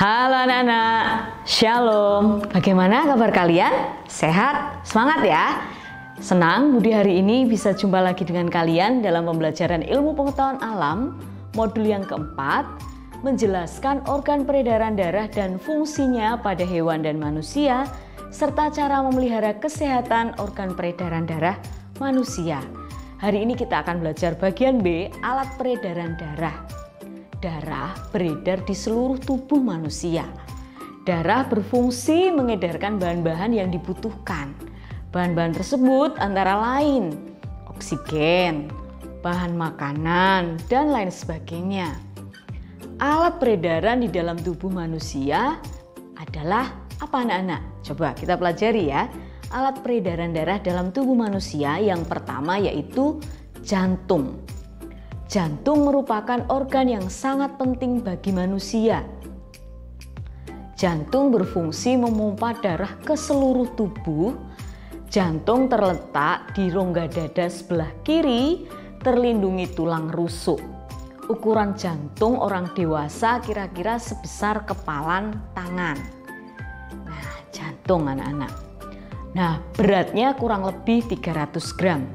Halo anak-anak, Shalom. Bagaimana kabar kalian? Sehat? Semangat ya? Senang Budi hari ini bisa jumpa lagi dengan kalian dalam pembelajaran ilmu pengetahuan alam modul yang keempat, menjelaskan organ peredaran darah dan fungsinya pada hewan dan manusia, serta cara memelihara kesehatan organ peredaran darah manusia. Hari ini kita akan belajar bagian B, alat peredaran darah. Darah beredar di seluruh tubuh manusia. Darah berfungsi mengedarkan bahan-bahan yang dibutuhkan. Bahan-bahan tersebut antara lain oksigen, bahan makanan, dan lain sebagainya. Alat peredaran di dalam tubuh manusia adalah apa anak-anak? Coba kita pelajari ya. Alat peredaran darah dalam tubuh manusia yang pertama yaitu jantung. Jantung merupakan organ yang sangat penting bagi manusia. Jantung berfungsi memompa darah ke seluruh tubuh. Jantung terletak di rongga dada sebelah kiri, terlindungi tulang rusuk. Ukuran jantung orang dewasa kira-kira sebesar kepalan tangan. Nah, jantung anak-anak. Nah, beratnya kurang lebih 300 gram.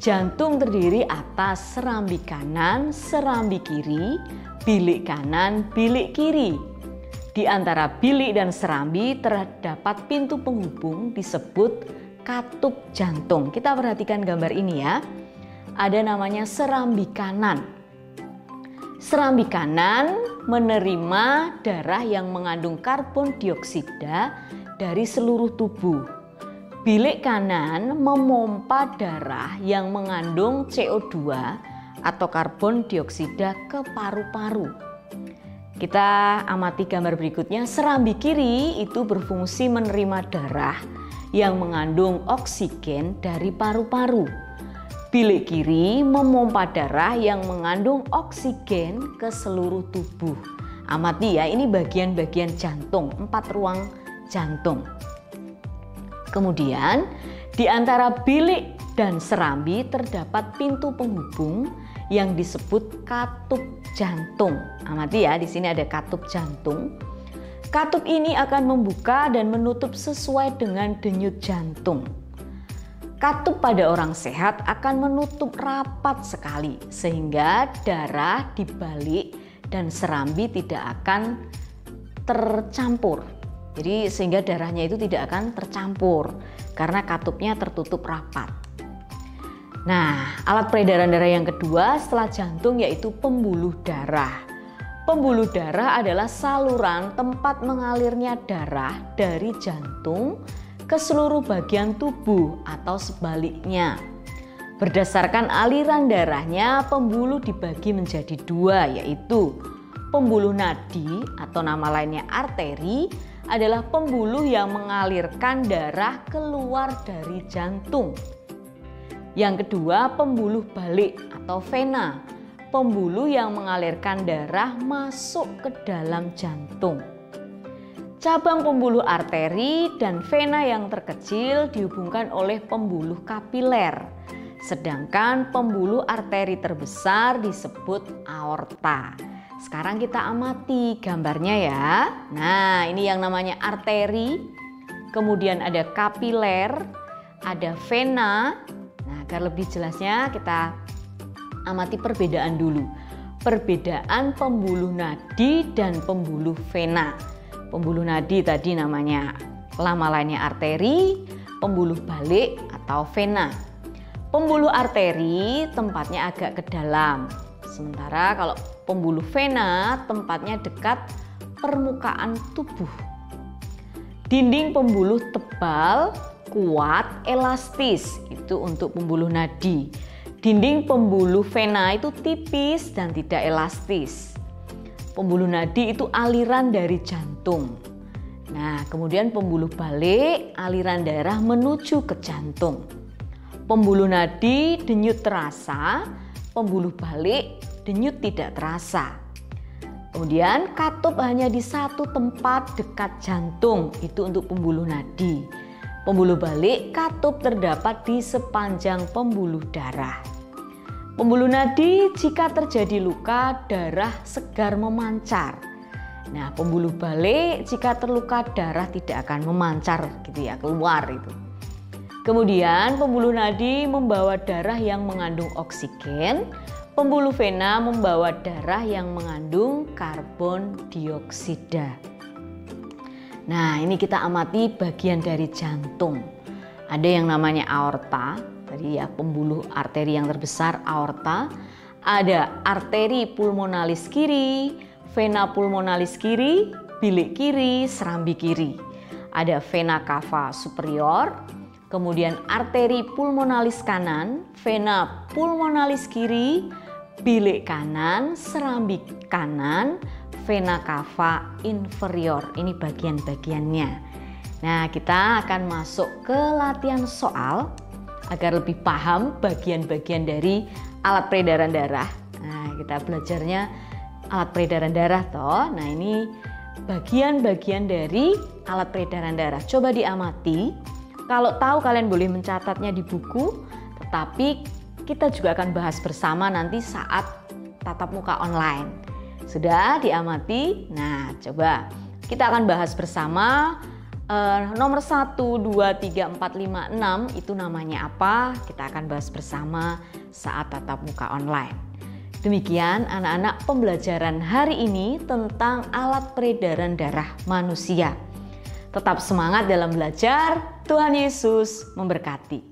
Jantung terdiri atas serambi kanan, serambi kiri, bilik kanan, bilik kiri. Di antara bilik dan serambi terdapat pintu penghubung disebut katup jantung. Kita perhatikan gambar ini ya. Ada namanya serambi kanan. Serambi kanan menerima darah yang mengandung karbon dioksida dari seluruh tubuh. Bilik kanan memompa darah yang mengandung CO2 atau karbon dioksida ke paru-paru. Kita amati gambar berikutnya. Serambi kiri itu berfungsi menerima darah yang mengandung oksigen dari paru-paru. Bilik kiri memompa darah yang mengandung oksigen ke seluruh tubuh. Amati ya, ini bagian-bagian jantung, 4 ruang jantung. Kemudian di antara bilik dan serambi terdapat pintu penghubung yang disebut katup jantung. Amati ya, di sini ada katup jantung. Katup ini akan membuka dan menutup sesuai dengan denyut jantung. Katup pada orang sehat akan menutup rapat sekali sehingga darah di balik dan serambi tidak akan tercampur. Jadi sehingga darahnya itu tidak akan tercampur karena katupnya tertutup rapat. Nah, alat peredaran darah yang kedua setelah jantung yaitu pembuluh darah. Pembuluh darah adalah saluran tempat mengalirnya darah dari jantung ke seluruh bagian tubuh atau sebaliknya. Berdasarkan aliran darahnya, pembuluh dibagi menjadi 2 yaitu pembuluh nadi atau nama lainnya arteri adalah pembuluh yang mengalirkan darah keluar dari jantung. Yang kedua, pembuluh balik atau vena, pembuluh yang mengalirkan darah masuk ke dalam jantung. Cabang pembuluh arteri dan vena yang terkecil dihubungkan oleh pembuluh kapiler, sedangkan pembuluh arteri terbesar disebut aorta. Sekarang kita amati gambarnya ya. Nah, ini yang namanya arteri, kemudian ada kapiler, ada vena. Nah, agar lebih jelasnya kita amati perbedaan dulu. Perbedaan pembuluh nadi dan pembuluh vena. Pembuluh nadi tadi namanya nama lainnya arteri, pembuluh balik atau vena. Pembuluh arteri tempatnya agak ke dalam. Sementara kalau pembuluh vena tempatnya dekat permukaan tubuh. Dinding pembuluh tebal, kuat, elastis. Itu untuk pembuluh nadi. Dinding pembuluh vena itu tipis dan tidak elastis. Pembuluh nadi itu aliran dari jantung. Nah, kemudian pembuluh balik, aliran darah menuju ke jantung. Pembuluh nadi denyut terasa, pembuluh balik denyut tidak terasa. Kemudian katup hanya di satu tempat dekat jantung, itu untuk pembuluh nadi. Pembuluh balik, katup terdapat di sepanjang pembuluh darah. Pembuluh nadi, jika terjadi luka, darah segar memancar. Nah, pembuluh balik jika terluka darah tidak akan memancar gitu ya, keluar itu. Kemudian pembuluh nadi membawa darah yang mengandung oksigen, pembuluh vena membawa darah yang mengandung karbon dioksida. Nah, ini kita amati bagian dari jantung. Ada yang namanya aorta, tadi ya pembuluh arteri yang terbesar aorta. Ada arteri pulmonalis kiri, vena pulmonalis kiri, bilik kiri, serambi kiri. Ada vena cava superior, kemudian arteri pulmonalis kanan, vena pulmonalis kiri, bilik kanan, serambi kanan, vena cava inferior. Ini bagian-bagiannya. Nah, kita akan masuk ke latihan soal agar lebih paham bagian-bagian dari alat peredaran darah. Nah, kita belajarnya alat peredaran darah toh. Nah, ini bagian-bagian dari alat peredaran darah. Coba diamati. Kalau tahu kalian boleh mencatatnya di buku, tetapi kita juga akan bahas bersama nanti saat tatap muka online. Sudah diamati? Nah, coba kita akan bahas bersama nomor 1, 2, 3, 4, 5, 6 itu namanya apa? Kita akan bahas bersama saat tatap muka online. Demikian anak-anak pembelajaran hari ini tentang alat peredaran darah manusia. Tetap semangat dalam belajar. Tuhan Yesus memberkati.